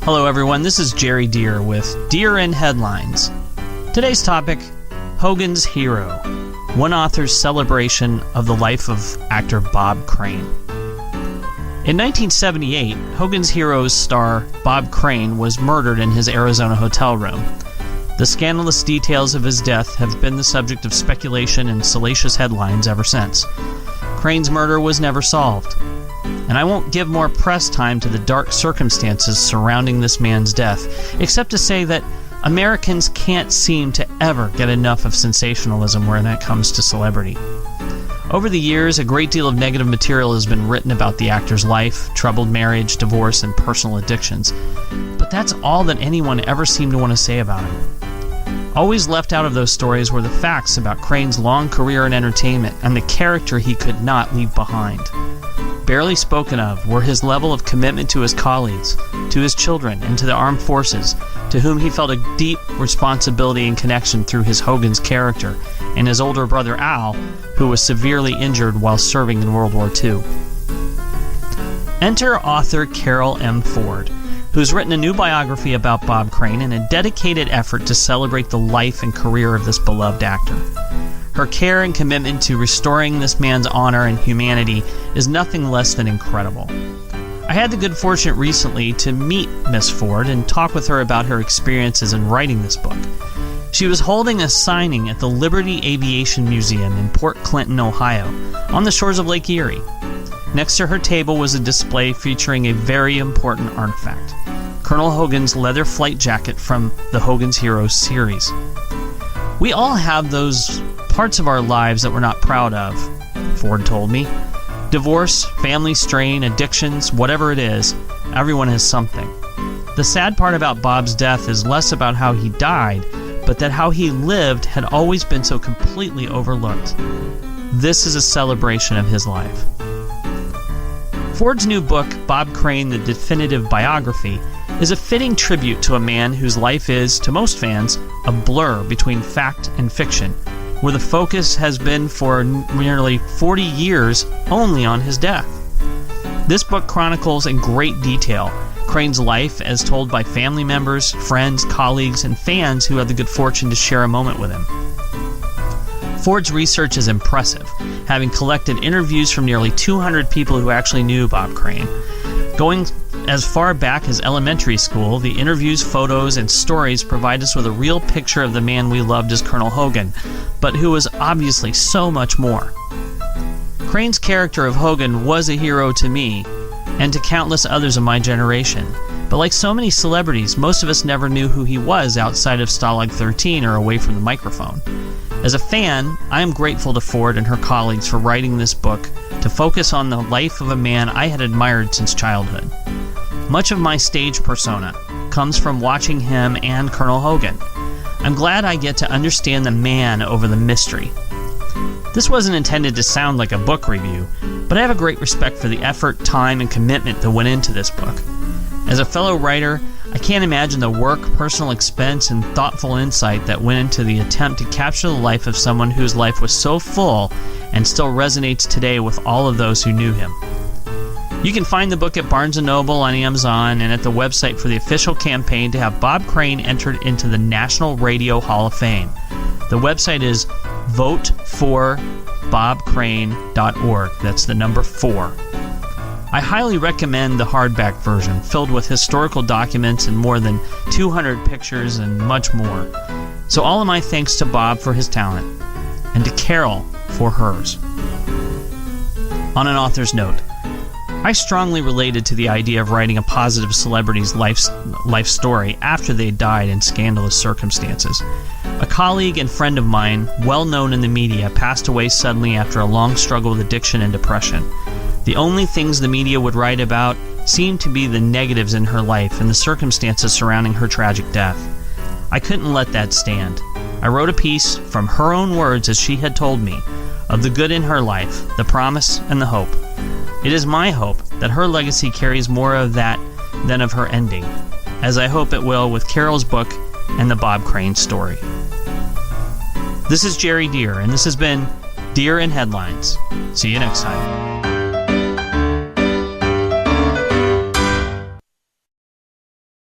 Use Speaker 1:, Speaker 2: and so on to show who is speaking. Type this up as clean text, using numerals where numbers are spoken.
Speaker 1: Hello everyone, this is Jerry Deer with Deer in Headlines. Today's topic, Hogan's Hero, one author's celebration of the life of actor Bob Crane. In 1978, Hogan's Heroes star Bob Crane was murdered in his Arizona hotel room. The scandalous details of his death have been the subject of speculation and salacious headlines ever since. Crane's murder was never solved, and I won't give more press time to the dark circumstances surrounding this man's death, except to say that Americans can't seem to ever get enough of sensationalism when it comes to celebrity. Over the years, a great deal of negative material has been written about the actor's life, troubled marriage, divorce, and personal addictions. But that's all that anyone ever seemed to want to say about him. Always left out of those stories were the facts about Crane's long career in entertainment and the character he could not leave behind. Barely spoken of were his level of commitment to his colleagues, to his children, and to the armed forces, to whom he felt a deep responsibility and connection through his Hogan's character, and his older brother Al, who was severely injured while serving in World War II. Enter author Carol M. Ford, who's written a new biography about Bob Crane in a dedicated effort to celebrate the life and career of this beloved actor. Her care and commitment to restoring this man's honor and humanity is nothing less than incredible. I had the good fortune recently to meet Miss Ford and talk with her about her experiences in writing this book. She was holding a signing at the Liberty Aviation Museum in Port Clinton, Ohio, on the shores of Lake Erie. Next to her table was a display featuring a very important artifact, Colonel Hogan's leather flight jacket from the Hogan's Heroes series. We all have those parts of our lives that we're not proud of, Ford told me. Divorce, family strain, addictions, whatever it is, everyone has something. The sad part about Bob's death is less about how he died, but that how he lived had always been so completely overlooked. This is a celebration of his life. Ford's new book, Bob Crane, The Definitive Biography, is a fitting tribute to a man whose life is, to most fans, a blur between fact and fiction, where the focus has been for nearly 40 years only on his death. This book chronicles in great detail Crane's life as told by family members, friends, colleagues, and fans who had the good fortune to share a moment with him. Ford's research is impressive, having collected interviews from nearly 200 people who actually knew Bob Crane. Going as far back as elementary school, the interviews, photos, and stories provide us with a real picture of the man we loved as Colonel Hogan, but who was obviously so much more. Crane's character of Hogan was a hero to me, and to countless others of my generation. But like so many celebrities, most of us never knew who he was outside of Stalag 13 or away from the microphone. As a fan, I am grateful to Ford and her colleagues for writing this book to focus on the life of a man I had admired since childhood. Much of my stage persona comes from watching him and Colonel Hogan. I'm glad I get to understand the man over the mystery. This wasn't intended to sound like a book review, but I have a great respect for the effort, time, and commitment that went into this book. As a fellow writer, I can't imagine the work, personal expense, and thoughtful insight that went into the attempt to capture the life of someone whose life was so full and still resonates today with all of those who knew him. You can find the book at Barnes & Noble, on Amazon, and at the website for the official campaign to have Bob Crane entered into the National Radio Hall of Fame. The website is voteforbobcrane.org. That's the number 4. I highly recommend the hardback version, filled with historical documents and more than 200 pictures and much more. So all of my thanks to Bob for his talent, and to Carol for hers. On an author's note, I strongly related to the idea of writing a positive celebrity's life story after they died in scandalous circumstances. A colleague and friend of mine, well known in the media, passed away suddenly after a long struggle with addiction and depression. The only things the media would write about seemed to be the negatives in her life and the circumstances surrounding her tragic death. I couldn't let that stand. I wrote a piece, from her own words as she had told me, of the good in her life, the promise, and the hope. It is my hope that her legacy carries more of that than of her ending, as I hope it will with Carol's book and the Bob Crane story. This is Jerry Deer, and this has been Deer in Headlines. See you next time.